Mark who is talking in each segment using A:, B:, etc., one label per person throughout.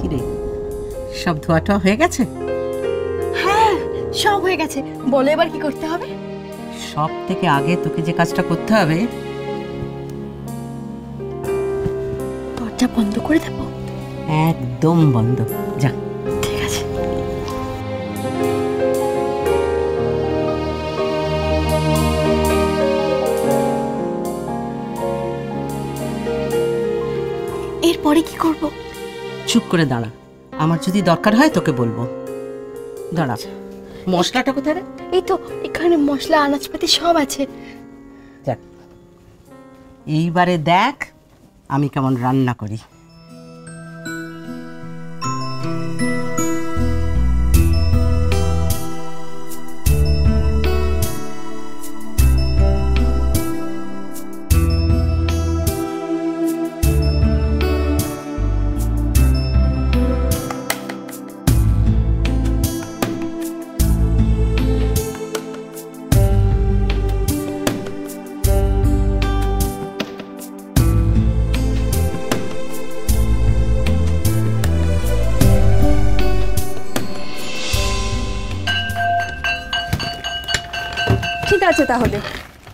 A: কিরে, সব ধোয়াটা হয়ে গেছে?
B: হ্যাঁ, সব হয়ে গেছে। বলো এবার কি করতে হবে?
A: সব থেকে আগে তোকে যে কাজটা করতে হবে,
B: দরজা বন্ধ করে দেবো?
A: একদম বন্ধ। যা।
B: ঠিক আছে। এরপরে কি করব?
A: চুপ করে দাঁড়া, আমার যদি দরকার হয় তোকে বলবো। দাঁড়া, মশলাটা কোথায় রে?
B: এই তো এখানে মশলা আনাজপাতি সব আছে।
A: দেখ, এইবারে দেখ আমি কেমন রান্না করি।
C: ঠিক আছে, তাহলে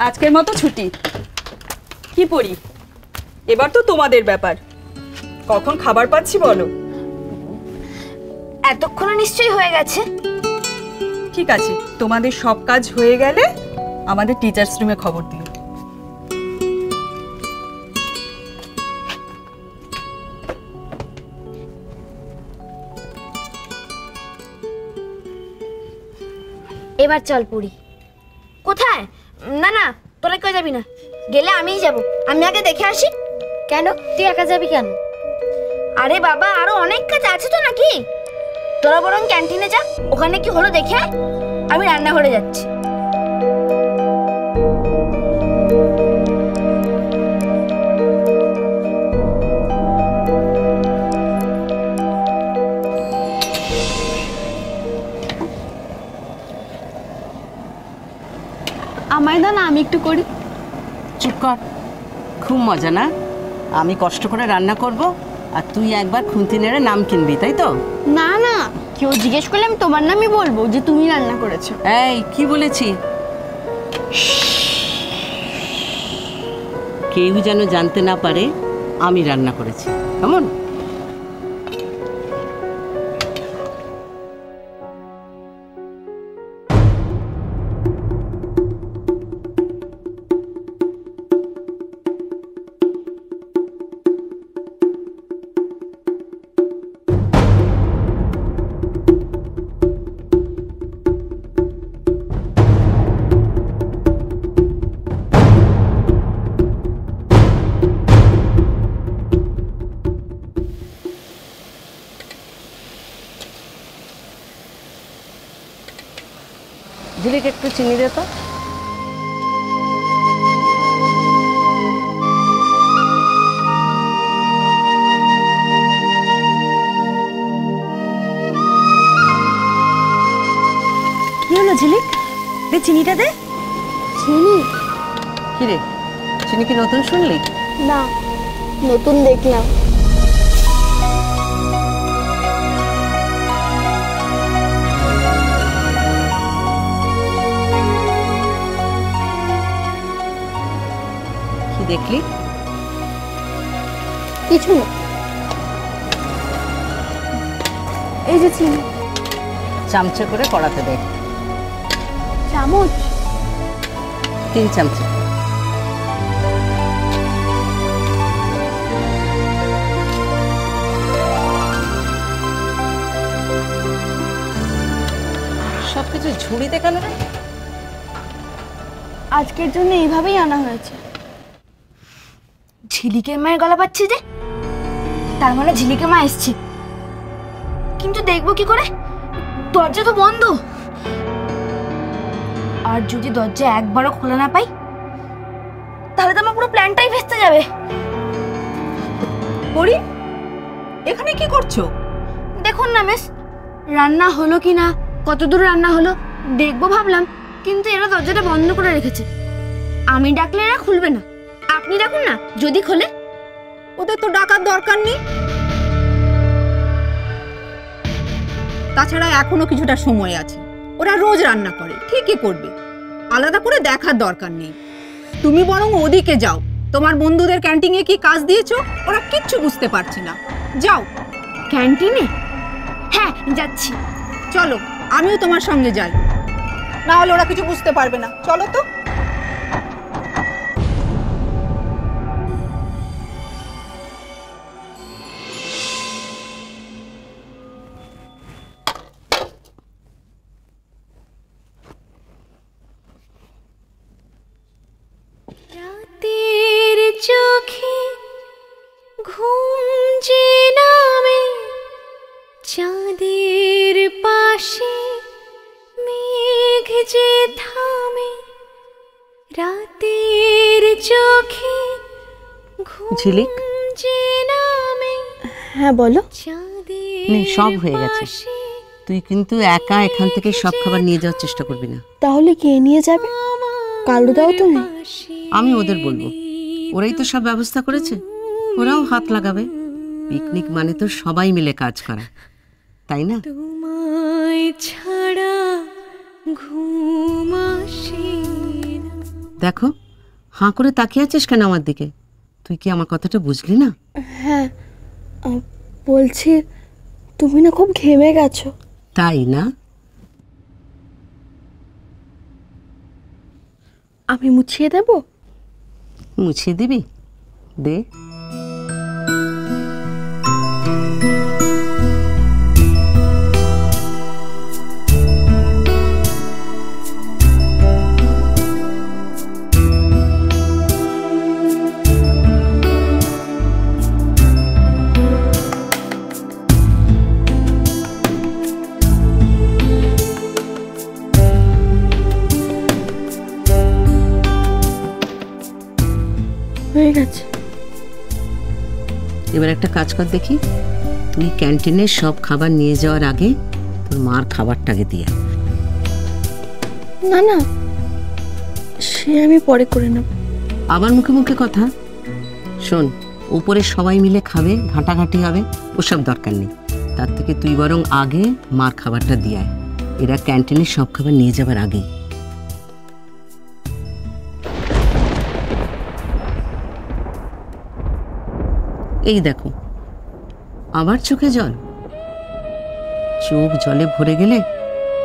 C: আজকের মতো ছুটি। কি পড়ি? এবার তো তোমাদের ব্যাপার। কখন খাবার পাচ্ছি বলো?
B: এতক্ষণে নিশ্চয়ই হয়ে গেছে।
C: ঠিক আছে, তোমাদের সব কাজ হয়ে গেলে আমাদের টিচার্স রুমে খবর দিও।
D: এবার চল পুরি। কোথায়? না না, তোরা কেউ যাবি না, গেলে আমিই যাব। আমি আগে দেখে আসি। কেন তুই একা যাবি কেন? আরে বাবা, আরো অনেক কাজ আছে তো নাকি? তোরা বরং ক্যান্টিনে যা, ওখানে কি হলো দেখে আয়। আমি রান্নাঘরে যাচ্ছি।
B: আমায় দাও না, আমি একটু করি।
A: চুপ কর, খুব মজা না? আমি কষ্ট করে রান্না করব আর তুই একবার খুন্তি নেড়ে নাম কিনবি, তাই তো?
B: না না, কেউ জিজ্ঞেস করলে আমি তোমার নামই বলবো যে তুমি রান্না করেছো।
A: এই কি বলেছি? কেউ যেন জানতে না পারে আমি রান্না করেছি, কেমন? ঝিলিক একটু চিনি দে তো।
B: কি হলো ঝিলিক? দে চিনিটা দে। চিনি?
A: কি রে, চিনি কি নতুন শুনলি?
B: না, নতুন দেখলাম।
A: কি দেখলি?
B: কিছু না, এই যে চিনি।
A: চামচে করে কড়াতে দে।
B: চামচ?
A: 3 চামচে। সবকিছু ঝুড়িতে কেন রে?
B: আজকের জন্য এইভাবেই আনা হয়েছে।
D: ঝিলিকের মায়ের গলা পাচ্ছি যে, তার মানে ঝিলিকের মা এসছে। কিন্তু দেখবো কি করে? দরজা তো বন্ধ। আর যদি দরজা একবারও খোলা না পাই, তাহলে তো আমার পুরো প্ল্যানটাই ভেস্তে যাবে।
C: পড়ি, এখানে কি করছো?
D: দেখুন না মিস, রান্না হলো কি না, কতদূর রান্না হলো দেখবো ভাবলাম, কিন্তু এরা দরজাটা বন্ধ করে রেখেছে। আমি ডাকলে এরা খুলবে না। আপনি ডাকুন না, যদি খোলে।
C: ওদের তো ডাকার দরকার নেই।
E: তাছাড়া এখনো কিছুটা সময় আছে। ওরা রোজ রান্না করে, ঠিকই করবে, আলাদা করে দেখার দরকার নেই। তুমি বরং ওদিকে যাও, তোমার বন্ধুদের ক্যান্টিনে কি কাজ দিয়েছো ওরা কিচ্ছু বুঝতে পারছে না। যাও।
D: ক্যান্টিনে? হ্যাঁ যাচ্ছি।
E: চলো, আমিও তোমার সঙ্গে যাই, না হলে ওরা কিছু বুঝতে পারবে না। চলো তো।
F: রাতের চোখে ঘুম যে নামে, চাঁদের পাশে মেঘ যে থামে, রাতের চোখে ঘুম
A: ঝিলিক,
F: যে নামে।
B: হ্যাঁ বলো।
A: নে, সব হয়ে গেছে। তুই কিন্তু একা এখান থেকে সব খাবার নিয়ে যাওয়ার চেষ্টা করবি না।
B: তাহলে কে নিয়ে যাবে? কালুদাও তুমি?
A: আমি ওদের বলবো, ওরাই তো সব ব্যবস্থা করেছে, ওরাও হাত লাগাবে। পিকনিক মানে তো সবাই মিলে কাজ করা, তাই না?
F: তোমায় ছাড়া ঘুম আসে না।
A: দেখো, হাঁ করে তাকিয়ে আছিস কেন আমার দিকে? তুই কি আমার কথাটা বুঝলি না?
B: হ্যাঁ, বলছি তুমি না খুব ঘেমে গেছো।
A: তাই না?
B: আমি মুছিয়ে দেব?
A: মুছিয়ে দিবি? দে।
B: হয়ে গেছে।
A: এবার একটা কাজ কর দেখি, তুই ক্যান্টিনে সব খাবার নিয়ে যাওয়ার আগে তোর মার খাবারটাকে দিয়ে।
B: না না, সে আমি পরে করে নেব।
A: আবার মুখে মুখে কথা। শোন, উপরে সবাই মিলে খাবে, ঘাঁটাঘাঁটি হবে, ওসব দরকার নেই। তার থেকে তুই বরং আগে মার খাবারটা দিয়ে আয়, এরা ক্যান্টিনে সব খাবার নিয়ে যাবার আগেই। এই দেখো, আবার চোখে জল। চোখ জলে ভরে গেলে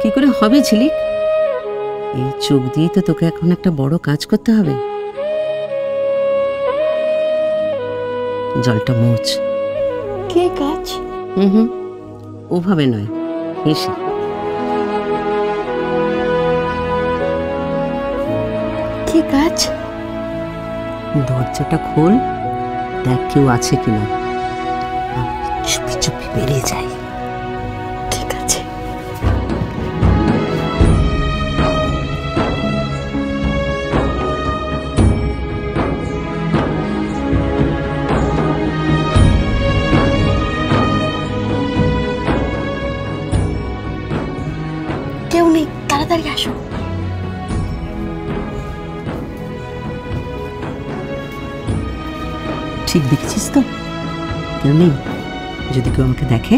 A: কি করে হবে ঝিলিক? এই চোখ দিয়ে তো তোকে এখন একটা বড় কাজ করতে হবে। জলটা মোচ।
B: কে কাজ?
A: হুম, ওভাবে নয়, হেসে।
B: কি কাজ?
A: দরজাটা খোল, দেখ কেউ আছে কিনা। আমি চুপি চুপি বেরিয়ে যাই।
B: ঠিক আছে। কেউ নেই, তাড়াতাড়ি আসো।
A: ঠিক দেখছিস তো? কেউ নেই? যদি কেউ আমাকে দেখে?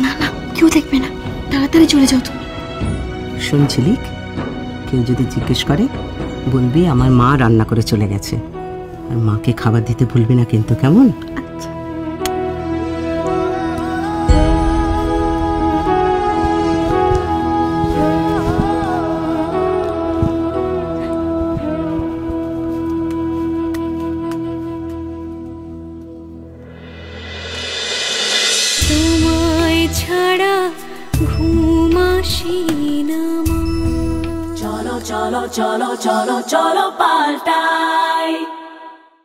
B: না না, কেউ দেখবে না, তাড়াতাড়ি চলে যাও তুমি।
A: শোন ঝিলিক, কেউ যদি জিজ্ঞেস করে বলবি আমার মা রান্না করে চলে গেছে, আর মাকে খাবার দিতে ভুলবি না কিন্তু, কেমন?
B: আচ্ছা।
F: তোমায় ছাড়া ঘুম আসে না। চলো চলো চলো চলো চলো পাল্টাই।